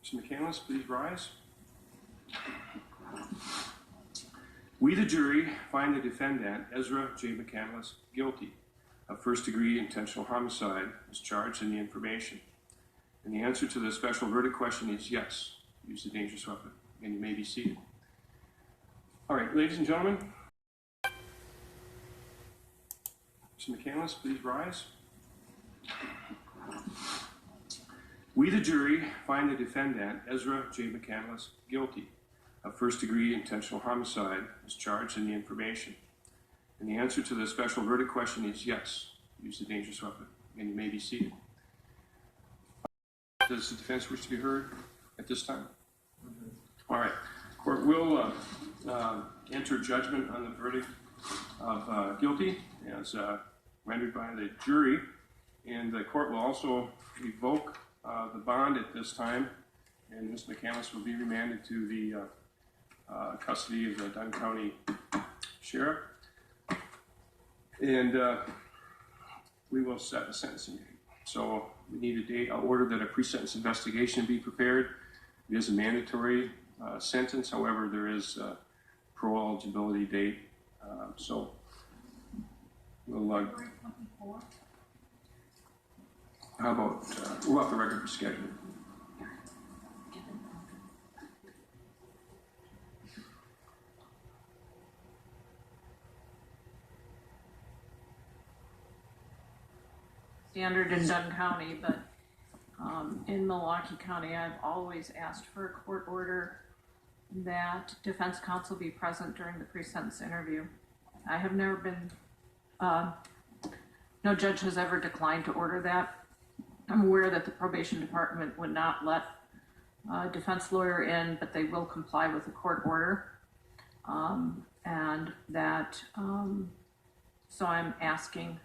Mr. McCandless, please rise. We, the jury, find the defendant, Ezra J. McCandless, guilty of first-degree intentional homicide as charged in the information. And the answer to the special verdict question is yes. Use a dangerous weapon. And you may be seated. All right, ladies and gentlemen. Mr. McCandless, please rise. We, the jury, find the defendant, Ezra J. McCandless, guilty of first-degree intentional homicide as charged in the information. And the answer to the special verdict question is yes. Use a dangerous weapon. And you may be seated. Does the defense wish to be heard at this time? All right. Court will enter judgment on the verdict of guilty as rendered by the jury. And the court will also revoke the bond at this time. And Mr. McCandless will be remanded to the custody of the Dunn County Sheriff. And we will set a sentencing date. So we need a date. I'll order that a pre-sentence investigation be prepared. It is a mandatory sentence. However, there is a parole eligibility date. So we'll how about we'll have the record for scheduling. Standard in Dunn County, but in Milwaukee County, I've always asked for a court order that defense counsel be present during the pre-sentence interview. I have never been, no judge has ever declined to order that. I'm aware that the probation department would not let a defense lawyer in, but they will comply with the court order. And that, so I'm asking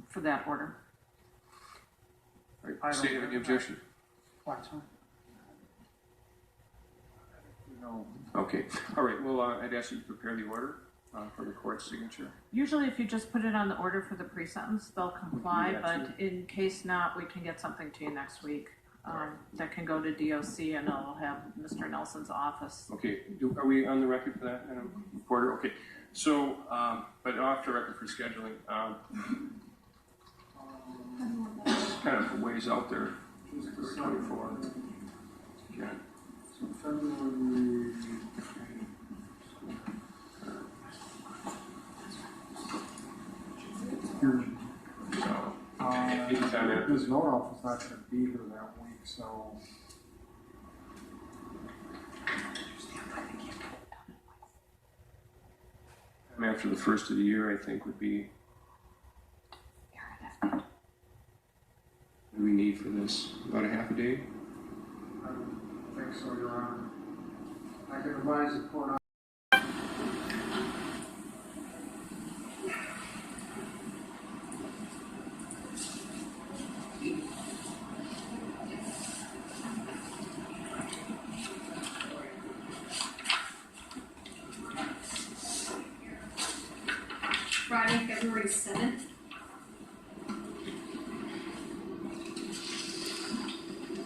for that order. All right, state of any objection? No. Okay. All right. Well, I'd ask you to prepare the order for the court's signature. Usually if you just put it on the order for the pre-sentence, they'll comply, that but in case not, we can get something to you next week. That can go to DOC and I'll have Mr. Nelson's office. Okay. Are we on the record for that, reporter? Okay. So, but off the record for scheduling. Kind of a ways out there. 24. Yeah. So February. So, anytime His note office is not going to be here that week, so. after the first of the year, I think would be. What do we need for this? About a half a day? I don't think so, Your Honor. I can advise the court on. Friday, February 7th.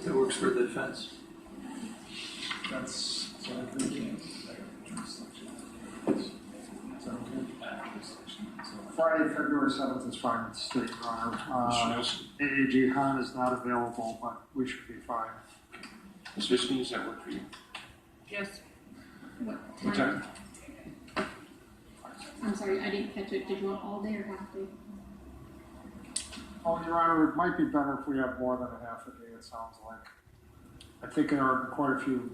That works for the defense. That's Friday, February 7th is fine with the state, Your Honor. AAG Hahn is not available, but we should be fine. Ms. Fishman, does that work for you? Yes. What time? I'm sorry, I didn't catch it. Did you want all day or half day? Oh, Your Honor, it might be better if we have more than a half a day, it sounds like. I think there are quite a few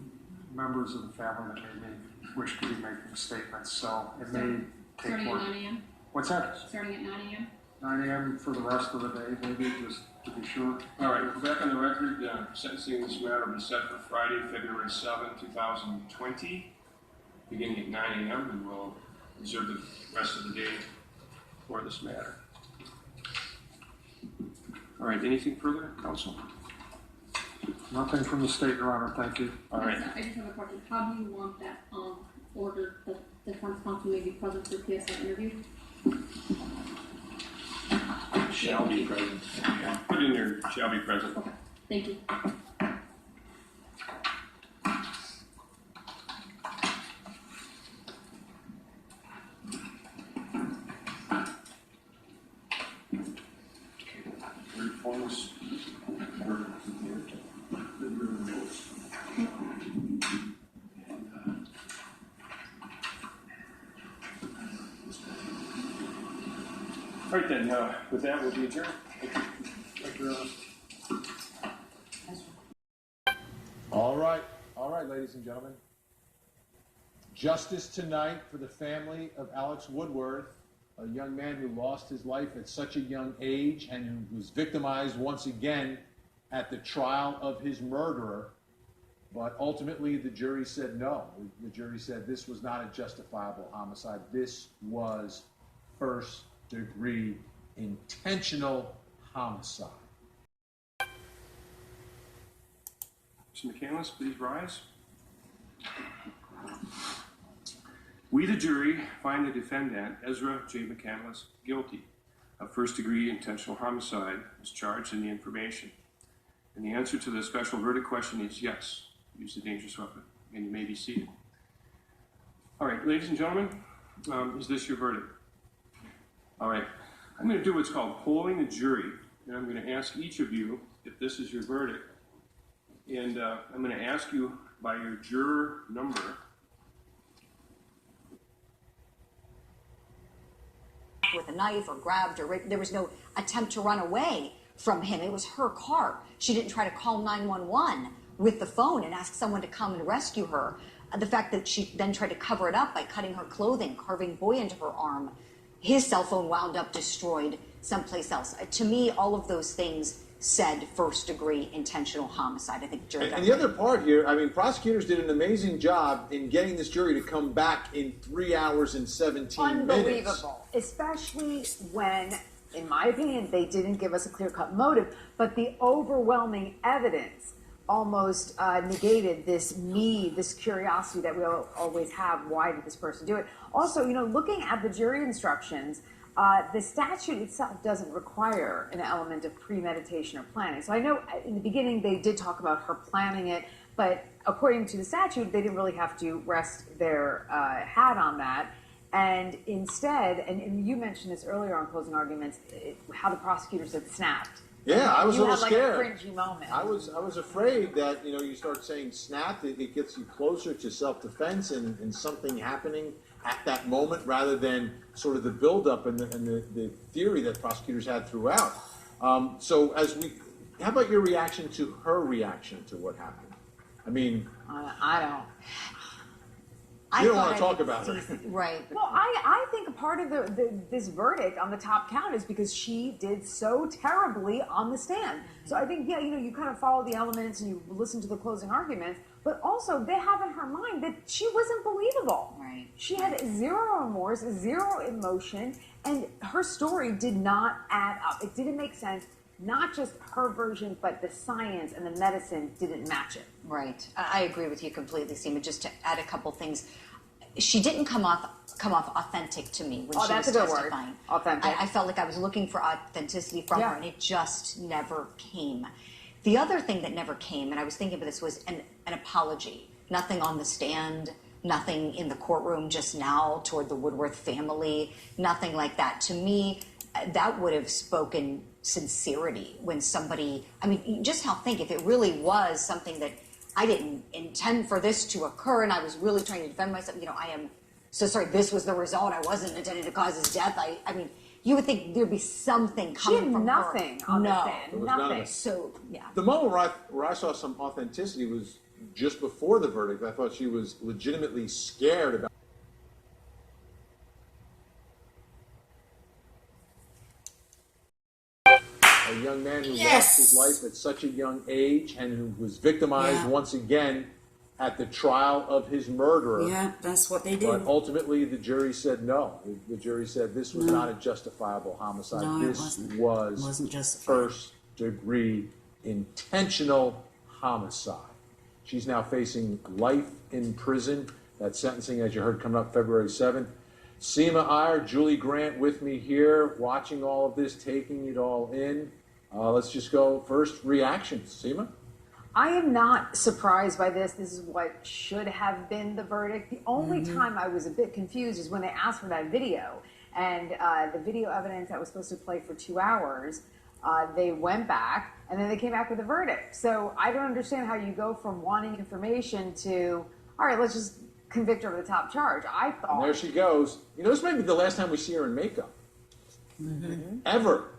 members of the family that may wish to be making statements, so it may take Starting more. at 9 a.m.? What's that? Starting at 9 a.m.? 9 a.m. for the rest of the day, maybe, just to be sure. All right, we're back on the record. Sentencing this matter will be set for Friday, February 7th, 2020, beginning at 9 a.m., and we'll reserve the rest of the day for this matter. All right, anything further, counsel? Nothing from the state, Your Honor, thank you. All right. I just have a question. How do you want that ordered that the defense counsel may be present for PSI interview? Shall be present. Put in there, shall be present. Okay, thank you. performance. All right then, with that, we'll be adjourned. Thank you. All right, ladies and gentlemen. Justice tonight for the family of Alex Woodworth, a young man who lost his life at such a young age and who was victimized once again at the trial of his murderer. But ultimately, the jury said no. The jury said this was not a justifiable homicide. This was first-degree intentional homicide. Mr. McCandless, please rise. We, the jury, find the defendant, Ezra J. McCandless, guilty of first-degree intentional homicide as charged in the information. And the answer to the special verdict question is yes, use a dangerous weapon, and you may be seated. All right, ladies and gentlemen, is this your verdict? All right, I'm going to do what's called polling the jury, and I'm going to ask each of you if this is your verdict. And I'm going to ask you by your juror number. With a knife or grabbed or raped. There was no attempt to run away from him. It was her car. She didn't try to call 911 with the phone and ask someone to come and rescue her. The fact that she then tried to cover it up by cutting her clothing, carving boy into her arm. His cell phone wound up destroyed someplace else. To me, all of those things said first-degree intentional homicide. I think jury. And the other part here, I mean, prosecutors did an amazing job in getting this jury to come back in 3 hours and 17 minutes. Unbelievable, especially when, in my opinion, they didn't give us a clear-cut motive, but the overwhelming evidence almost negated this need, this curiosity that we always have. Why did this person do it? Also, you know, looking at the jury instructions, the statute itself doesn't require an element of premeditation or planning. So I know in the beginning they did talk about her planning it, but according to the statute, they didn't really have to rest their hat on that. And instead, and you mentioned this earlier on closing arguments, how the prosecutors had snapped. Yeah, I was a little scared. You had like a cringy moment. I was afraid that, you know, you start saying snapped, it gets you closer to self-defense and something happening at that moment rather than sort of the buildup and the theory that prosecutors had throughout. So how about your reaction to her reaction to what happened? I mean, I don't. You don't want to talk about her. Right. Well, I think a part of this verdict on the top count is because she did so terribly on the stand. So I think, yeah, you know, you kind of follow the elements and you listen to the closing arguments, but also they have in her mind that she wasn't believable. Right. She had zero remorse, zero emotion, and her story did not add up. It didn't make sense. Not just her version, but the science and the medicine didn't match it. Right. I agree with you completely, Seema. Just to add a couple things, she didn't come off authentic to me when she that's was a good testifying. word. Authentic. I felt like I was looking for authenticity from her, and it just never came. The other thing that never came, and I was thinking about this, was an apology. Nothing on the stand, nothing in the courtroom just now toward the Woodworth family, nothing like that. To me, that would have spoken sincerity when somebody, I mean, just think if it really was something that I didn't intend for this to occur and I was really trying to defend myself, you know, I am so sorry, this was the result, I wasn't intending to cause his death. I mean, you would think there'd be something coming from nothing her. on No. the stand. Nothing. So, yeah. The moment where I saw some authenticity was just before the verdict. I thought she was legitimately scared about a young man who lost his life at such a young age and who was victimized once again at the trial of his murderer. Yeah, that's what they did. But ultimately, the jury said no. The jury said this was not a justifiable homicide. No, this it wasn't justified. First-degree intentional homicide. She's now facing life in prison. That sentencing, as you heard, coming up February 7th. Seema Iyer, Julie Grant with me here, watching all of this, taking it all in. Let's just go first reactions. Seema? I am not surprised by this. This is what should have been the verdict. The only time I was a bit confused is when they asked for that video. And the video evidence that was supposed to play for 2 hours They went back, and then they came back with a verdict. So I don't understand how you go from wanting information to, all right, let's just convict her of the top charge. I And thought. there she goes. You know, this might be the last time we see her in makeup. Ever.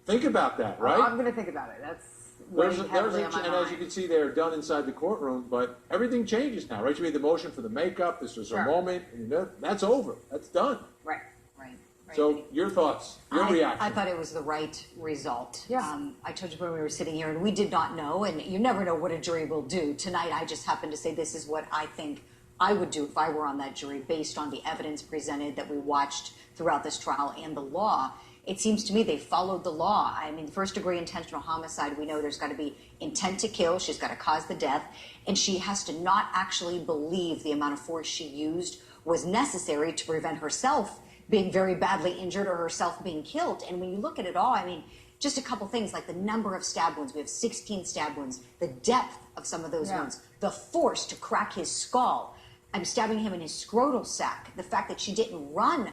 Think about that, right? I'm going to think about it. That's There's weighing a, there's heavily a, on my and as you mind. can see, they're done inside the courtroom, but everything changes now, right? She made the motion for the makeup. This was Sure. her moment. And that's over. That's done. Right. Right. So your thoughts, your reaction. I thought it was the right result. Yeah. I told you when we were sitting here, and we did not know, and you never know what a jury will do. Tonight, I just happened to say this is what I think I would do if I were on that jury, based on the evidence presented that we watched throughout this trial and the law. It seems to me they followed the law. I mean, first-degree intentional homicide, we know there's got to be intent to kill. She's got to cause the death, and she has to not actually believe the amount of force she used was necessary to prevent herself being very badly injured or herself being killed. And when you look at it all, I mean, just a couple things like the number of stab wounds. We have 16 stab wounds, the depth of some of those wounds, the force to crack his skull. I'm stabbing him in his scrotal sac. The fact that she didn't run.